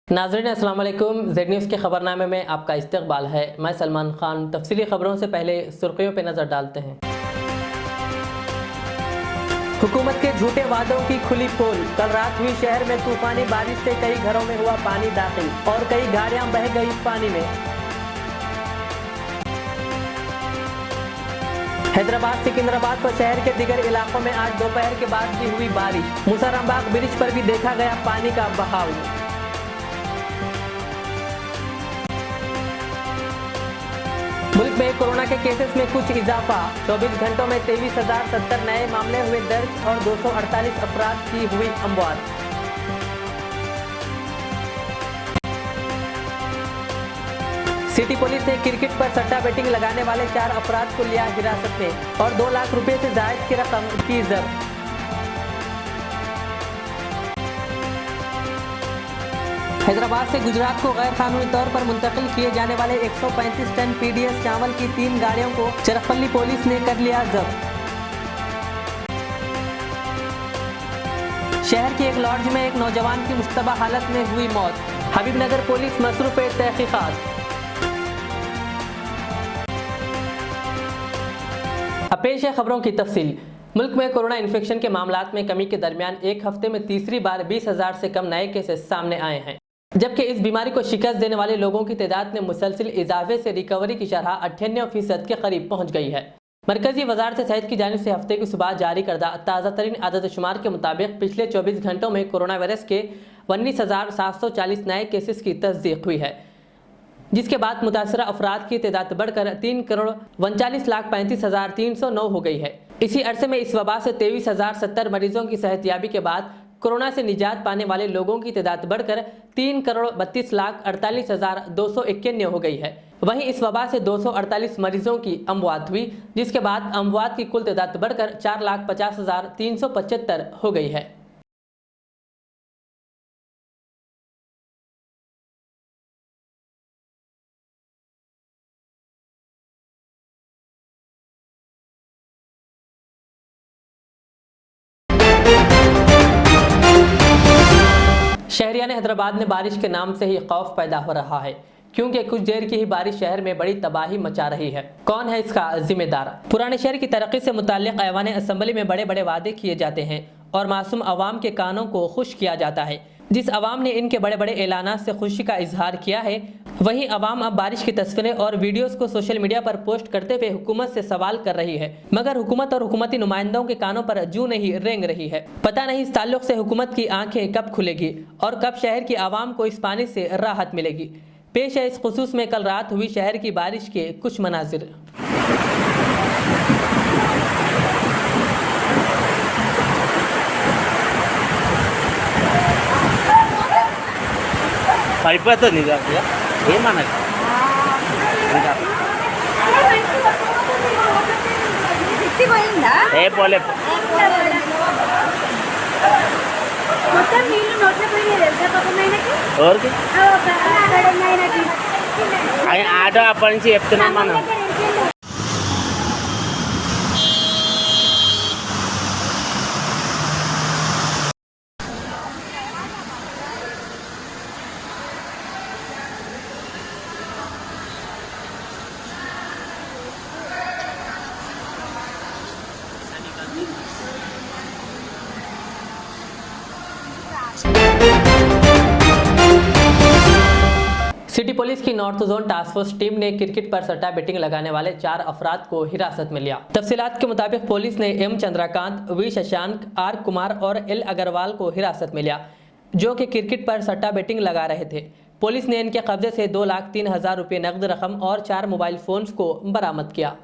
नाज़रीन अस्सलाम वालेकुम। ज़ेड न्यूज़ के खबरनामे में आपका इस्तकबाल है। मैं सलमान खान। तफसीली खबरों से पहले सुर्खियों पर नज़र डालते हैं। हुकूमत के झूठे वादों की खुली पोल। कल रात हुई शहर में तूफानी बारिश से कई घरों में हुआ पानी दाखिल और कई गाड़ियां बह गई पानी में। हैदराबाद सिकंदराबाद व शहर के दीगर इलाकों में आज दोपहर के बाद भी हुई बारिश। मुसारामबाग ब्रिज पर भी देखा गया पानी का बहाव। मुल्क में कोरोना के केसेस में कुछ इजाफा। 24 घंटों में 23,070 नए मामले हुए दर्ज और 248 अफराद की हुई अमवात। सिटी पुलिस ने क्रिकेट पर सट्टा बेटिंग लगाने वाले 4 अफराद को लिया हिरासत में और 2 लाख रुपए से जायद की रकम की जब्त। हैदराबाद से गुजरात को गैर कानूनी तौर पर मुंतकिल किए जाने वाले 135 टन पीडीएस चावल की 3 गाड़ियों को चरखपल्ली पुलिस ने कर लिया जब्त। शहर के एक लॉज में एक नौजवान की मुश्तबा हालत में हुई मौत। हबीबनगर पुलिस मसरूफ तहकीकात। अब पेश है खबरों की तफसील। मुल्क में कोरोना इन्फेक्शन के मामलात में कमी के दरमियान एक हफ्ते में तीसरी बार 20,000 से कम नए केसेस सामने आए हैं, जबकि इस बीमारी को शिकस्त देने वाले लोगों की तादाद में मुसलसिल इजाफे से रिकवरी की शरह 98% के करीब पहुंच गई है। मरकजी वजारत सेहत की जानिब से हफ्ते की सुबह जारी करदा ताज़ा तरीन आदद शुमार के मुताबिक पिछले 24 घंटों में कोरोना वायरस के 19,740 नए केसेस की तस्दीक हुई है, जिसके बाद मुतासरा अफराद की तादाद बढ़कर 3,39,35,309 हो गई है। इसी अरसे में इस वबा से 23,070 मरीजों की सेहतयाबी के बाद कोरोना से निजात पाने वाले लोगों की तादाद बढ़कर 3,32,48,291 हो गई है। वहीं इस वबा से 248 मरीजों की अमवात हुई, जिसके बाद अमवात की कुल तादाद बढ़कर 4,50,375 हो गई है। शहरियान हैदराबाद में बारिश के नाम से ही खौफ पैदा हो रहा है, क्योंकि कुछ देर की ही बारिश शहर में बड़ी तबाही मचा रही है। कौन है इसका जिम्मेदार? पुराने शहर की तरक्की से मुताल्लिक ऐवान असम्बली में बड़े बड़े वादे किए जाते हैं और मासूम अवाम के कानों को खुश किया जाता है। जिस अवाम ने इनके बड़े बड़े ऐलानात से खुशी का इजहार किया है, वहीं अवाम अब बारिश की तस्वीरें और वीडियोस को सोशल मीडिया पर पोस्ट करते हुए हुकूमत से सवाल कर रही है, मगर हुकूमत और हुकूमती नुमाइंदों के कानों पर जूं नहीं रेंग रही है। पता नहीं इस ताल्लुक से हुकूमत की आंखें कब खुलेगी और कब शहर की आवाम को इस पानी से राहत मिलेगी। पेश है इस खुसूस में कल रात हुई शहर की बारिश के कुछ मनाजिर। అయిపోతుంది ఇక ఏమన్నది ఏ పోలే ఎవరికి ఆటో అప్పటి నుంచి చెప్తున్నాం మనం. सिटी पुलिस की north zone task force team ने क्रिकेट पर सट्टा बेटिंग लगाने वाले 4 अफराद को हिरासत में लिया। तफसीलात के मुताबिक पुलिस ने M Chandrakant, V Shashank, R Kumar और एल अग्रवाल को हिरासत में लिया, जो कि क्रिकेट पर सट्टा बेटिंग लगा रहे थे। पुलिस ने इनके कब्जे से 2,03,000 रुपये नकद रकम और 4 मोबाइल फोन्स को बरामद किया।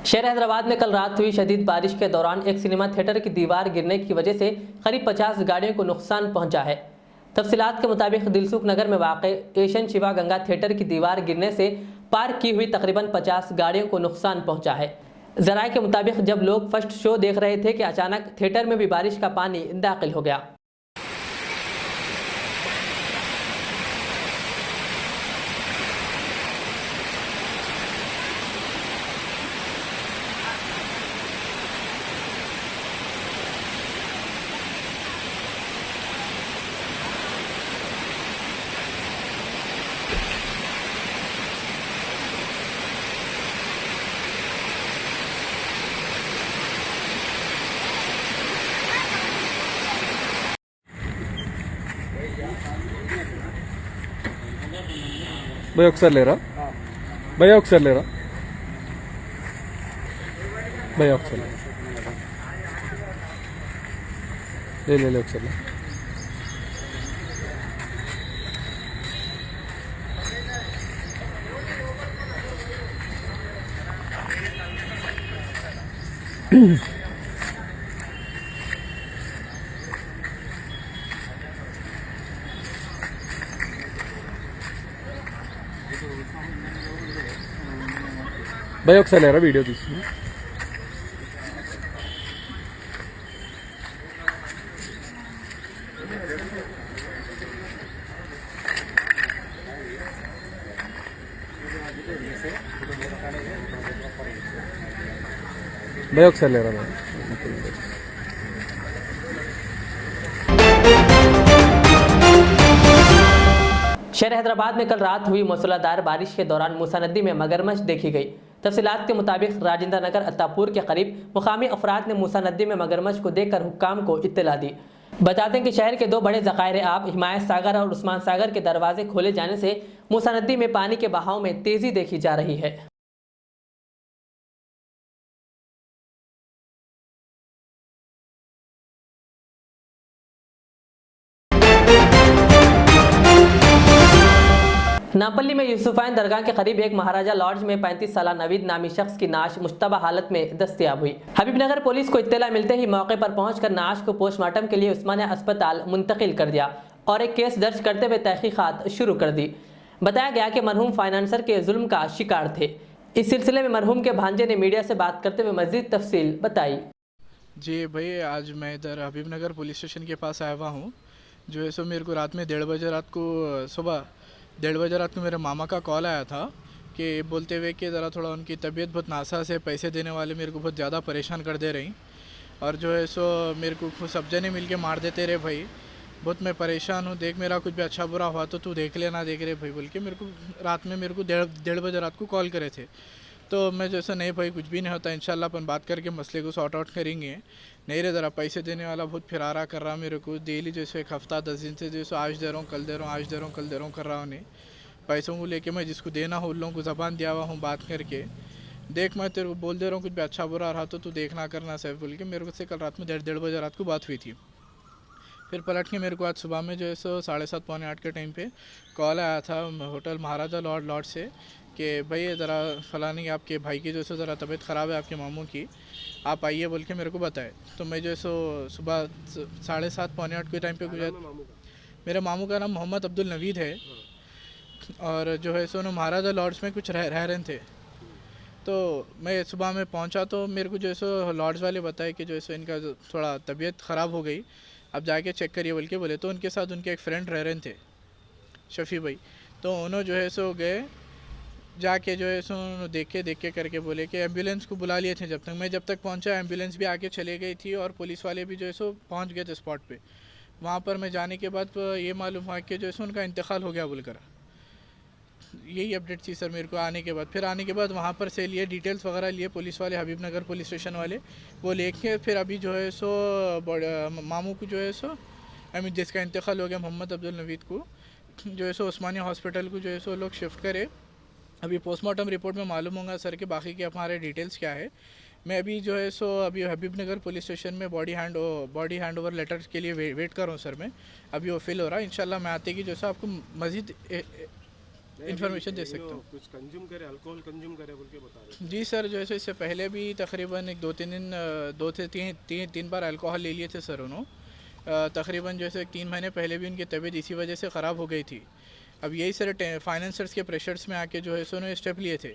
शहर हैदराबाद में कल रात हुई शदीद बारिश के दौरान एक सिनेमा थिएटर की दीवार गिरने की वजह से करीब 50 गाड़ियों को नुकसान पहुंचा है। तफसीलात के मुताबिक दिलसुख नगर में वाक़े एशियन शिवा गंगा थिएटर की दीवार गिरने से पार्क की हुई तकरीबन 50 गाड़ियों को नुकसान पहुंचा है। ज़राए के मुताबिक जब लोग फर्स्ट शो देख रहे थे कि अचानक थिएटर में भी बारिश का पानी दाखिल हो गया। భయ్యా ఒకసారి లేరా భయ్యా ఒకసారి లేరా భయ్యా ఒకసారి లే ఒకసారి లే. భయ్యా ఒకసారి లేరా వీడియో తీసుకుని భయ్యా ఒకసారి లేరా భయ్యా शहर हैदराबाद में कल रात हुई मूसलाधार बारिश के दौरान मूसा नदी में मगरमच्छ देखी गई। तफसीलात के मुताबिक राजेंद्र नगर अत्तापुर के करीब मुकामी अफराद ने मूसा नदी में मगरमच्छ को देखकर हुक्काम को इत्तला दी। बताते हैं कि शहर के दो बड़े ज़खायर आब हिमायत सागर और उस्मान सागर के दरवाजे खोले जाने से मूसा नदी में पानी के बहाव में तेज़ी देखी जा रही है। नापल्ली में यूसुफाइन दरगाह के करीब एक महाराजा लॉज में 35 साल नवीद नामी शख्स की नाश मुश्तबा हालत में दस्तयाब हुई। हबीबनगर पुलिस को इत्तला मिलते ही मौके पर पहुंचकर नाश को पोस्टमार्टम के लिए उस्मानिया अस्पताल मुंतकिल कर दिया और एक केस दर्ज करते हुए तहकीकात शुरू कर दी। बताया गया कि मरहूम फाइनेंसर के जुल्म का शिकार थे। इस सिलसिले में मरहूम के भांजे ने मीडिया से बात करते हुए मजीद तफसील बताई। जी भाई, आज मैं इधर हबीबनगर पुलिस स्टेशन के पास आया हुआ हूँ। जो है सो मेरे को रात में 1:30 बजे रात को सुबह 1:30 बजे रात को मेरे मामा का कॉल आया था कि बोलते हुए कि ज़रा थोड़ा उनकी तबीयत बहुत नासाज है, पैसे देने वाले मेरे को बहुत ज़्यादा परेशान कर दे रही और जो है सो मेरे को सब जने मिल के मार देते रहे भाई, बहुत मैं परेशान हूँ, देख मेरा कुछ भी अच्छा बुरा हुआ तो तू देख लेना, देख रहे भाई बोल के मेरे को रात में 1:30 बजे रात को कॉल करे थे। तो मैं जैसे नहीं भाई कुछ भी नहीं होता, इंशाल्लाह अपन बात करके मसले को सॉर्ट आउट करेंगे। नहीं रे, ज़रा पैसे देने वाला बहुत फिरारा कर रहा मेरे को, डेली जैसे एक हफ्ता 10 दिन से जैसे आज दे रहा हूँ, कल दे रहा हूँ, आज दे रहा हूँ, कल दे रहा हूँ कर रहा हूँ। पैसों को लेके मैं जिसको देना हो उन लोगों को ज़बान दिया हुआ हूँ बात करके, देख मैं तेरे को बोल दे रहा हूँ कुछ भी अच्छा बुरा रहा तो तू देखना करना सैफ बोल के मेरे को से कल रात में 1:30 बजे रात को बात हुई थी। फिर पलट के मेरे को आज सुबह में जो है सो 7:30 पौने 8 के टाइम पे कॉल आया था होटल महाराजा लॉज से कि भाई ज़रा फलानी आपके भाई की जो है ज़रा तबीयत ख़राब है आपके मामू की, आप आइए बोल के मेरे को बताए। तो मैं जो है सो सुबह 7:30 पौने 8 के टाइम पे कुछ मेरे मामू का नाम मोहम्मद अब्दुल नवीद है और जो है सो महाराजा लॉड्स में कुछ रह रहे थे। तो मैं सुबह में पहुंचा तो मेरे को जो है सो लॉड्स वाले बताए कि जो है सो इनका थोड़ा तबीयत ख़राब हो गई, अब जाके चेक करिए बोल के बोले। तो उनके साथ उनके एक फ्रेंड रह रहे थे शफ़ी भाई, तो उन्होंने जो है सो गए जाके जो है सो देख के करके बोले कि एम्बुलेंस को बुला लिए थे। जब तक पहुंचा एम्बुलेंस भी आके चले गई थी और पुलिस वाले भी जो है सो पहुंच गए थे स्पॉट पे। वहाँ पर मैं जाने के बाद ये मालूम हुआ कि जो है सो उनका इंतकाल हो गया बोलकर, यही अपडेट थी सर मेरे को आने के बाद। फिर आने के बाद वहाँ पर से लिए डिटेल्स वगैरह लिए पुलिस वाले, हबीबनगर पुलिस स्टेशन वाले, वो लेके फिर अभी जो है सो मामू को जो है सो जिसका इंतकाल हो गया मोहम्मद अब्दुल नवीद को जो है सो उस्मानिया हॉस्पिटल को जो है सो लोग शिफ्ट करे। अभी पोस्टमार्टम रिपोर्ट में मालूम होगा सर के बाकी के हमारे डिटेल्स क्या है। मैं अभी जो है सो अभी हबीबनगर पुलिस स्टेशन में बॉडी हैंड ओवर लेटर के लिए वेट कर रहा हूँ सर मैं। अभी वो फिल हो रहा है, इंशाल्लाह मैं आते कि जो है आपको मज़ीद इन्फॉर्मेशन दे सकता हूँ। कुछ कंज्यूम करे, अल्कोहल कंज्यूम करे बोल के बता रहे जी सर, जो है इससे पहले भी तकरीबन एक 2 से 3 बार अल्कोहल ले लिए थे सर उन्होंने। तकरीबन जैसे 3 महीने पहले भी उनकी तबीयत इसी वजह से ख़राब हो गई थी। अब यही सर फाइनेंसर्स के प्रेशर्स में आके जो है सो उन्होंने स्टेप लिए थे।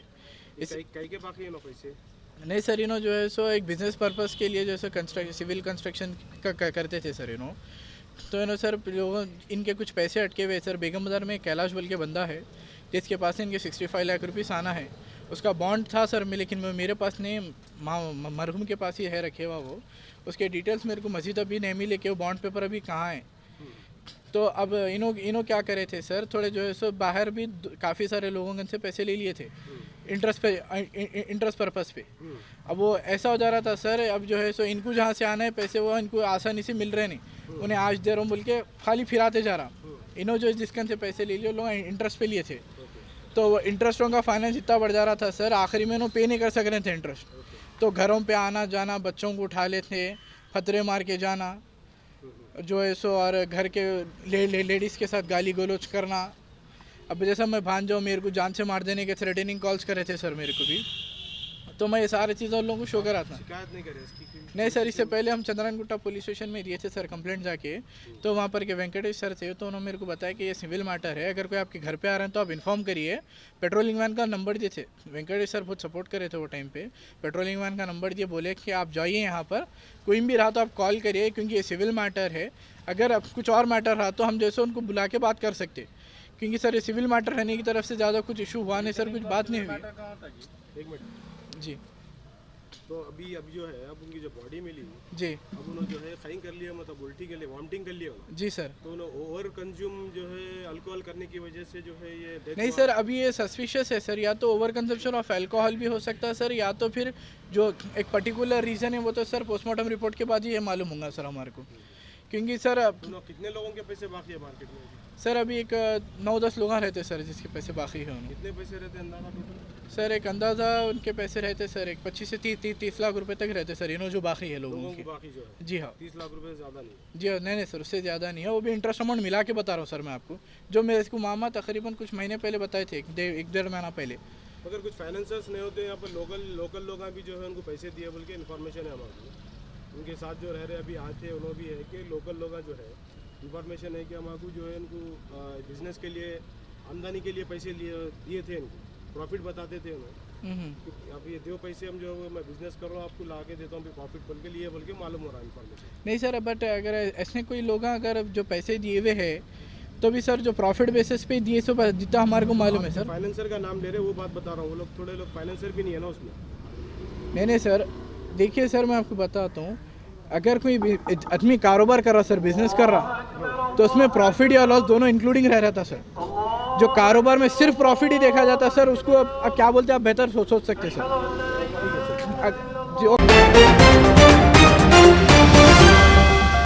इस कई के बाकी है ना पैसे नहीं सर, इन्हों जो है सो एक बिज़नेस पर्पज़ के लिए जो है सिविल कंस्ट्रक्शन का करते थे सर इन्हों। तो इन्हों सर लोगों इनके कुछ पैसे अटके हुए सर। बेगम बाज़ार में कैलाश बोल के बंदा है जिसके पास इनके 65 लाख रुपये आना है, उसका बॉन्ड था सर में, लेकिन मेरे पास नहीं, मरहूम के पास ही है रखे हुआ वो। उसके डिटेल्स मेरे को मज़ीद अभी नहीं मिले कि वो बॉन्ड पेपर अभी कहाँ है। तो अब इन्हों क्या करे थे सर, थोड़े जो है सो बाहर भी काफ़ी सारे लोगों से पैसे ले लिए थे इंटरेस्ट पर्पस पे। अब वो ऐसा हो जा रहा था सर, अब जो है सो इनको जहाँ से आना है पैसे वो इनको आसानी से मिल रहे नहीं, उन्हें आज दे रहा हूँ बोल के खाली फिराते जा रहा। इन्हों जो जिसकन से पैसे ले लिए लोग इंटरेस्ट पे लिए थे। तो इंटरेस्टों का फाइनेंस इतना बढ़ जा रहा था सर, आखिरी में पे नहीं कर सक रहे थे इंटरेस्ट। तो घरों पे आना जाना, बच्चों को उठा लेते, खतरे मार के जाना जो है सो, और घर के लेडीज़ के साथ गाली गलौज करना। अब जैसा मैं भान जाऊँ, मेरे को जान से मार देने के थ्रेटनिंग कॉल्स करे थे सर मेरे को भी, तो मैं ये सारी चीज़ें उन लोगों को शो करा था। शिकायत नहीं करे इसकी नहीं सर, इससे पहले हम चंद्रन गुट्टा पुलिस स्टेशन में दिए थे सर कंप्लेंट जाके। तो वहाँ पर के वेंकटेश सर थे, तो उन्होंने मेरे को बताया कि ये सिविल मैटर है, अगर कोई आपके घर पे आ रहे हैं तो आप इन्फॉर्म करिए। पेट्रोलिंग वैन का नंबर दिए थे, वेंकटेश सर बहुत सपोर्ट करे थे वो टाइम पे। पेट्रोलिंग वैन का नंबर दिए, बोले कि आप जाइए यहाँ पर, कोई भी रहा तो आप कॉल करिए, क्योंकि ये सिविल मैटर है। अगर अब कुछ और मैटर रहा तो हम जैसे उनको बुला के बात कर सकते, क्योंकि सर ये सिविल मैटर रहने की तरफ से ज़्यादा कुछ इशू हुआ नहीं सर, कुछ बात नहीं हुई। एक मिनट जी तो अभी जो है, अब उनकी जो बॉडी मिली जी अब उन्होंने जो है खाई कर लिया, मतलब उल्टी कर लिया, वॉमिटिंग कर लिया उन्होंने। जी सर। तो उन्होंने ओवर कंज्यूम जो है अल्कोहल करने की वजह से जो है ये डेथ नहीं सर, अभी ये सस्पिशियस है सर, या तो ओवर कंजप्शन ऑफ अल्कोहल भी हो सकता है सर, या तो फिर जो एक पर्टिकुलर रीज़न है वो तो सर पोस्टमार्टम रिपोर्ट के बाद ही ये मालूम होगा सर हमारे को। क्योंकि सर कितने लोगों के पैसे बाकी है मार्केट में? सर अभी एक 9-10 लोग रहते सर जिसके पैसे बाकी हैं उन्हें। कितने पैसे रहते हैं अंदाजा टोटल? सर एक अंदाज़ा उनके पैसे रहते सर एक 25 से 30 लाख रुपए तक रहते सर, इन्हों जो बाकी है लोगों के। बाकी जो है जी हाँ 30 लाख रुपए से ज़्यादा नहीं? जी हाँ, नहीं सर, उससे ज़्यादा नहीं है, वो भी इंटरेस्ट अमाउंट मिला के बता रहा हूँ सर मैं आपको, जो मेरे इसको मामा तकरीबन कुछ महीने पहले बताए थे, एक डेढ़ महीना पहले। अगर कुछ फाइनेंसर्स नहीं होते यहाँ पर, लोकल लोग भी जो है उनको पैसे दिए बोल के इन्फॉर्मेशन है हमारे, उनके साथ जो रह रहे अभी आए थे उन्होंने भी है कि लोकल लोग जो है इन्फॉर्मेशन है कि हमारे जो है उनको बिजनेस के लिए, आमदनी के लिए पैसे दिए थे, इनको प्रॉफिट बताते थे उन्होंने। अब ये दो पैसे हम जो मैं बिजनेस कर रहा हूँ आपको ला के देता हूँ, प्रॉफिट बोल के लिए बोल के मालूम हो रहा है इन्फॉर्मेशन। नहीं सर, बट अगर ऐसे कोई लोग अगर जो पैसे दिए हुए हैं तो भी सर जो प्रॉफिट बेसिस पे दिए सो जितना हमारे को मालूम है सर। फाइनेंसर का नाम ले रहे वो बात बता रहा हूँ, वो लोग थोड़े लोग फाइनेंसर भी नहीं है ना उसमें। नहीं सर, देखिए सर मैं आपको बताता हूँ, अगर कोई आदमी कारोबार कर रहा सर, बिजनेस कर रहा, तो उसमें प्रॉफिट या लॉस दोनों इंक्लूडिंग रह रहा था सर। जो कारोबार में सिर्फ प्रॉफिट ही देखा जाता सर, उसको अब क्या बोलते हैं आप बेहतर सोच सकते सर।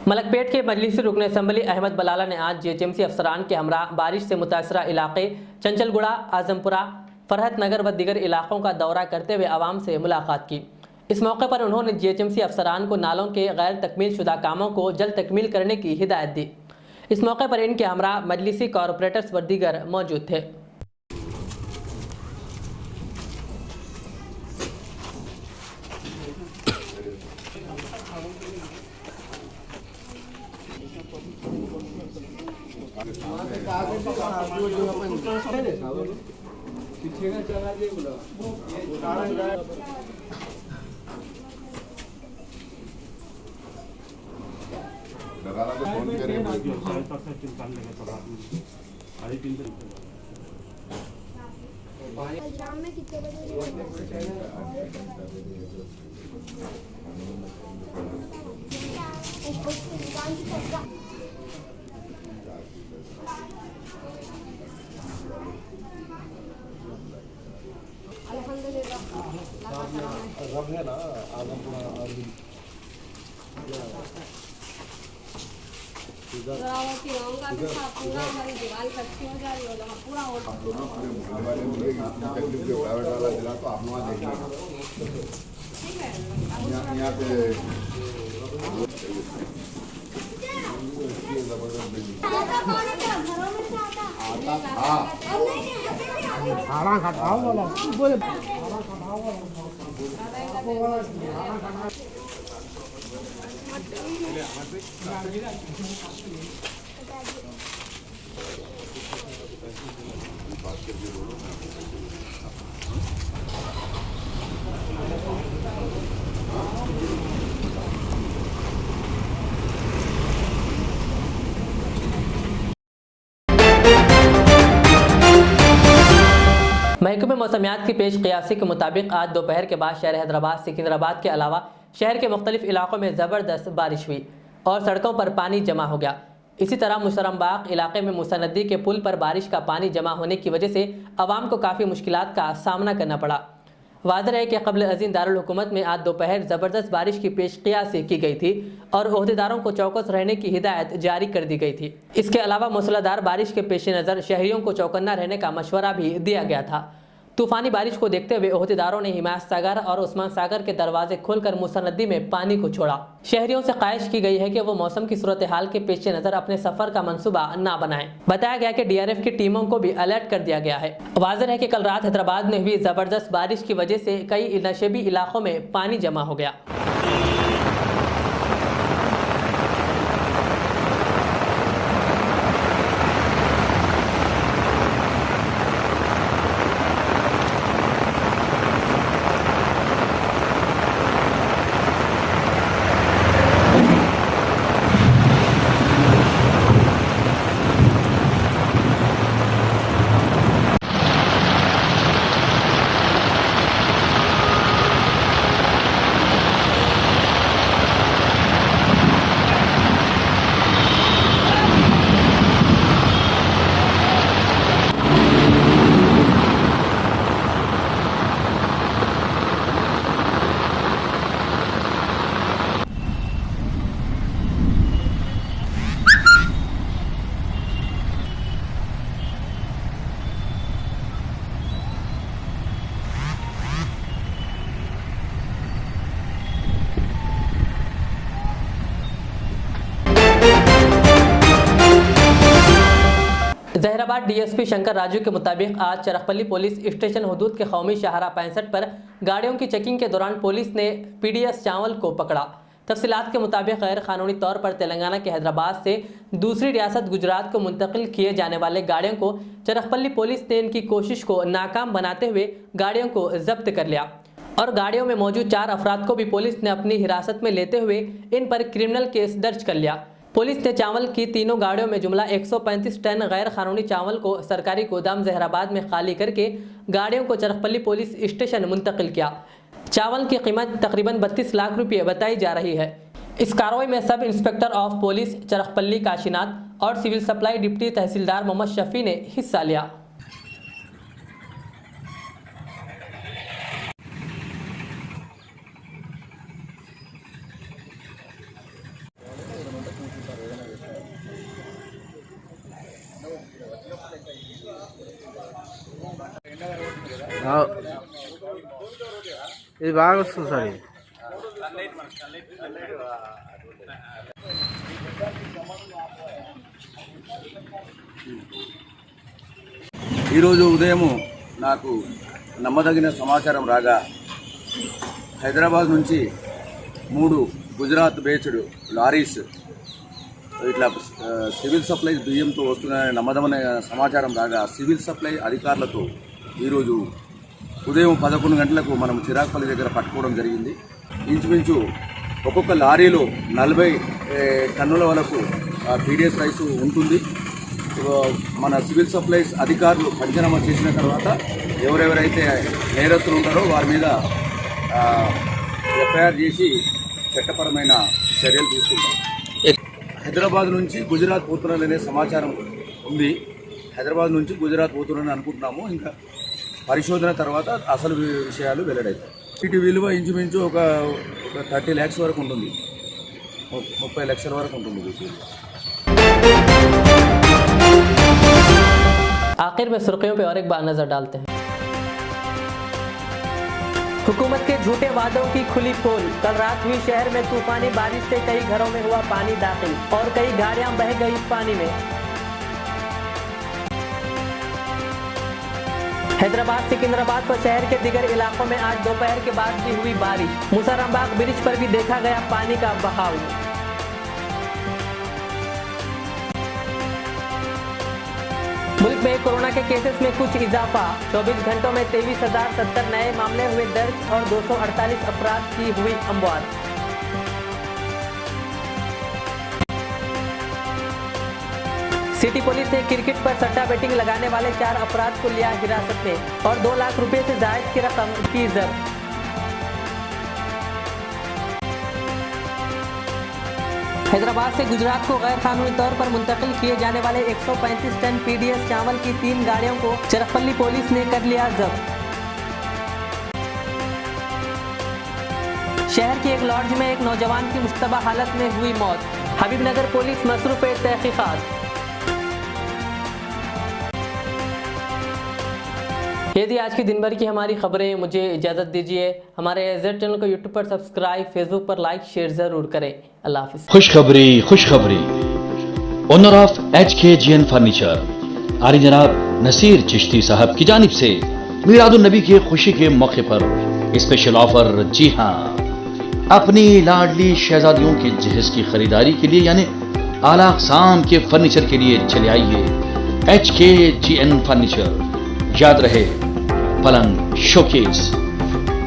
मलकपेट के मजलिसी रुकन असम्बली अहमद बलाला ने आज जीएचएमसी अफसरान के हमरा बारिश से मुतासरा इलाके चंचलगुड़ा, आजमपुरा, फरहत नगर व दीगर इलाकों का दौरा करते हुए आवाम से मुलाकात की। इस मौके पर उन्होंने जीएचएमसी अफसरान को नालों के गैर तकमील शुदा कामों को जल्द तकमील करने की हिदायत दी। इस मौके पर इनके हमरा मजलिसी कॉरपोरेटर्स व दीगर मौजूद थे। शाम में कितने बजे रब है ना आजमपुरा रहूंगा तो पूरा हमारी दीवार कच्ची हो जा रही है, पूरा प्राइवेट वाला जिला तो आप वहाँ देखिए यहाँ पे खाना खटाओ बोला बोले महकमे मौसमियात की पेश क़ियासी के मुताबिक आज दोपहर के बाद शहर हैदराबाद, सिकंदराबाद के अलावा शहर के मुख्तलिफ इलाकों में ज़बरदस्त बारिश हुई और सड़कों पर पानी जमा हो गया। इसी तरह मुशर्रमबाग इलाके में मूसा नदी के पुल पर बारिश का पानी जमा होने की वजह से आवाम को काफ़ी मुश्किलात का सामना करना पड़ा। वाज़ेह है कि क़ब्ल अज़ीं दारुल हुकूमत में आज दोपहर ज़बरदस्त बारिश की पेशक़ियासी की गई थी और ओहदेदारों को चौकस रहने की हिदायत जारी कर दी गई थी। इसके अलावा मूसलाधार बारिश के पेश नज़र शहरियों को चौकन्ना रहने का मशवरा भी दिया गया था। तूफ़ानी बारिश को देखते हुए ओहदेदारों ने हिमायत सागर और उस्मान सागर के दरवाजे खोलकर मूसा नदी में पानी को छोड़ा। शहरियों से ख्वाहिश की गई है कि वो मौसम की सूरत हाल के पेश नज़र अपने सफ़र का मंसूबा ना बनाएं। बताया गया कि DRF की टीमों को भी अलर्ट कर दिया गया है। वाज़ेह है कि कल रात हैदराबाद में हुई ज़बरदस्त बारिश की वजह से कई नशेबी इलाकों में पानी जमा हो गया। जहराबाद DSP शंकर राजू के मुताबिक आज चरखपल्ली पुलिस स्टेशन हदूद के कौमी शाहरा 65 पर गाड़ियों की चेकिंग के दौरान पुलिस ने PDS चावल को पकड़ा। तफसीलात के मुताबिक गैर कानूनी तौर पर तेलंगाना के हैदराबाद से दूसरी रियासत गुजरात को मुंतकिल किए जाने वाले गाड़ियों को चरखपल्ली पुलिस ने इनकी कोशिश को नाकाम बनाते हुए गाड़ियों को जब्त कर लिया और गाड़ियों में मौजूद 4 अफराद को भी पुलिस ने अपनी हिरासत में लेते हुए इन पर क्रिमिनल केस दर्ज कर लिया। पुलिस ने चावल की तीनों गाड़ियों में जुमला 135 टन गैर कानूनी चावल को सरकारी गोदाम जहराबाद में खाली करके गाड़ियों को चरखपल्ली पुलिस स्टेशन मुंतकिल किया। चावल की कीमत तकरीबन 32 लाख रुपये बताई जा रही है। इस कार्रवाई में sub inspector of police Charakhpalli Kashinath और civil supply deputy tehsildar Mohammed Shafi ने हिस्सा लिया। ఇది బాగా వస్తుంది సార్ ఇది ఈరోజు ఉదయము నాకు నమ్మదగిన సమాచారం రాగా హైదరాబాద్ నుంచి 3 గుజరాత్ బేస్డ్ లారీస్ ఇట్లా సివిల్ సప్లై బియ్యంతో వస్తున్నాయని నమ్మదమైన సమాచారం రాగా సివిల్ సప్లై అధికారులతో ఈరోజు ఉదయం 11 గంటలకు మనం చిరాకుపల్లి దగ్గర పట్టుకోవడం జరిగింది. ఇంచుమించు ఒక్కొక్క లారీలో 40 టన్నుల వరకు PDS రైస్ ఉంటుంది. మన సివిల్ సప్లైస్ అధికారులు పంచనామా చేసిన తర్వాత ఎవరెవరైతే నేరస్తులు ఉంటారో వారి మీద FIR చేసి చట్టపరమైన చర్యలు తీసుకుంటాం. హైదరాబాద్ నుంచి గుజరాత్ పోతున్నారనే సమాచారం ఉంది. హైదరాబాద్ నుంచి గుజరాత్ పోతున్నారని అనుకుంటున్నాము. ఇంకా పరిశోధన తర్వాత అసలు విషయాలు వెల్లడవుతాయి. వీటి విలువ ఇంచుమించు ఒక 30 lakhs వరకు ఉంటుంది, 30 లక్షల వరకు ఉంటుంది వీటి. आखिर में सुर्खियों पे और एक बार नजर डालते हैं। हुकूमत के झूठे वादों की खुली पोल। कल रात हुई शहर में तूफानी बारिश से कई घरों में हुआ पानी दाखिल और कई गाड़ियां बह गई पानी में। हैदराबाद सिकंदराबाद व शहर के दिगर इलाकों में आज दोपहर के बाद भी हुई बारिश। मुसारामबाग ब्रिज पर भी देखा गया पानी का बहाव। मुल्क में कोरोना के केसेस में कुछ इजाफा। 24 घंटों में 23,070 नए मामले हुए दर्ज और 248 अफराद की हुई अमवात। सिटी पुलिस ने क्रिकेट पर सट्टा बेटिंग लगाने वाले 4 अफराद को लिया हिरासत में और 2 लाख रुपए से जायद की रकम की जब्त। हैदराबाद से गुजरात को गैर कानूनी तौर पर मुंतकिल किए जाने वाले 135 टन PDS चावल की 3 गाड़ियों को चरखपल्ली पुलिस ने कर लिया जब्त। शहर की एक लॉज में एक नौजवान की मुश्तबा हालत में हुई मौत। हबीबनगर पुलिस मसरूफ तहकीकात। ये थी आज की दिन भर की हमारी खबरें। मुझे इजाज़त दीजिए। हमारे एजेड चैनल को यूट्यूब पर सब्सक्राइब, फेसबुक पर लाइक शेयर ज़रूर करें। अल्लाह हाफिज़। खुशखबरी ओनर ऑफ HKGN फर्नीचर आरी जनाब नसीर चिश्ती साहब की जानिब से मीलादुन नबी की खुशी के मौके पर स्पेशल ऑफर। जी हाँ, अपनी लाडली शहजादियों के जहेज की खरीदारी के लिए यानी आला अक़साम के फर्नीचर के लिए चले आइए HKGN फर्नीचर। याद रहे, पलंग, शोकेस,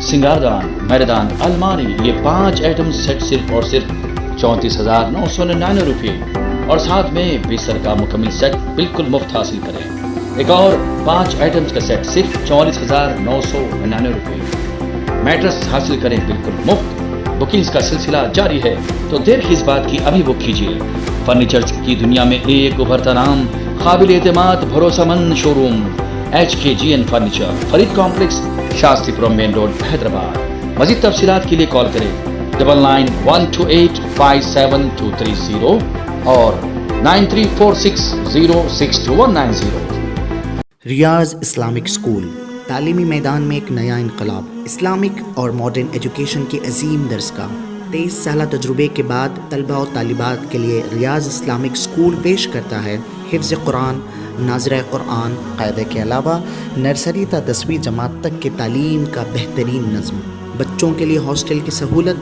सिंगारदान, मैदान, अलमारी, ये 5 आइटम सेट सिर्फ और सिर्फ 34,999 रुपये और साथ में बिस्तर का मुकम्मल सेट बिल्कुल मुफ्त हासिल करें। एक और 5 आइटम्स का सेट सिर्फ 44,999 रुपये। मैट्रेस हासिल करें बिल्कुल मुफ्त। बुकिंग्स का सिलसिला जारी है, तो देर किस बात की, अभी बुक कीजिए। फर्नीचर की दुनिया में एक उभरता नाम, काबिल एतमाद, भरोसेमंद showroom HKGN furniture, Farid complex, Shastripuram main road, Hyderabad. मजीद तफसीलात के लिए कॉल करें 9912857230 और 9346062190। रियाज इस्लामिक स्कूल तालीमी मैदान में एक नया इनकलाब। इस्लामिक और मॉडर्न एजुकेशन की अजीम दरसगाह। 23 साल तजुर्बे के बाद तलबा और तालिबात के लिए रियाज इस्लामिक स्कूल पेश करता है हिफ्ज़ कुरान, नाज़िरा कुरान, क़ायदे के अलावा नर्सरी ता 10वीं जमात तक की तालीम का बेहतरीन नज़्म। बच्चों के लिए हॉस्टल की सहूलत,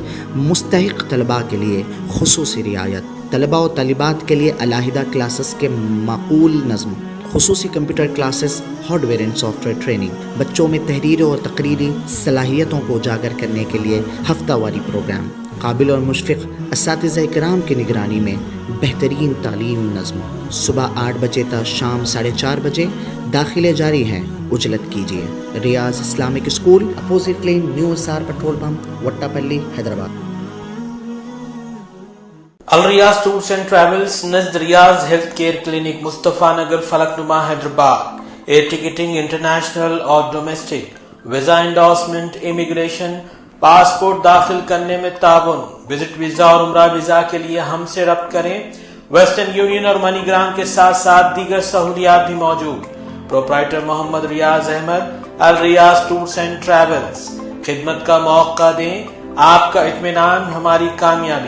मुस्तहिक़ तलबा के लिए खुसूसी रियायत, तलबा और तालिबात के लिए अलहदा क्लासेस के माकूल नज़्म, खुसूसी computer classes, hardware and software training. बच्चों में तहरीरी और तकरीरी सलाहियतों को उजागर करने के लिए हफ्तावारी प्रोग्राम। काबिल और मुशफ़िक़ असातिज़ा इकराम की निगरानी में बेहतरीन तालीम नज़्म। सुबह 8 बजे तक शाम 4:30 बजे दाखिले जारी हैं। उजलत कीजिए। Riyaz Islamic school, opposite lane, new SR petrol pump, Vattepally, Hyderabad. Al Riyaz tours and travels नज़द Riyaz health care clinic, Mustafa Nagar, Falaknuma, Hyderabad. Air ticketing international और domestic, visa endorsement, immigration, passport दाखिल करने में ताउन। विजिट वीजा और उम्रा वीजा के लिए हमसे रब्त करें। वेस्टर्न यूनियन और मनीग्राम के साथ साथ दीगर सहूलियात भी मौजूद। Proprietor Mohammad Riyaz Ahmed, Al Riyaz tours and travels. खिदमत का मौका दें, आपका इत्मीनान हमारी कामयाबी।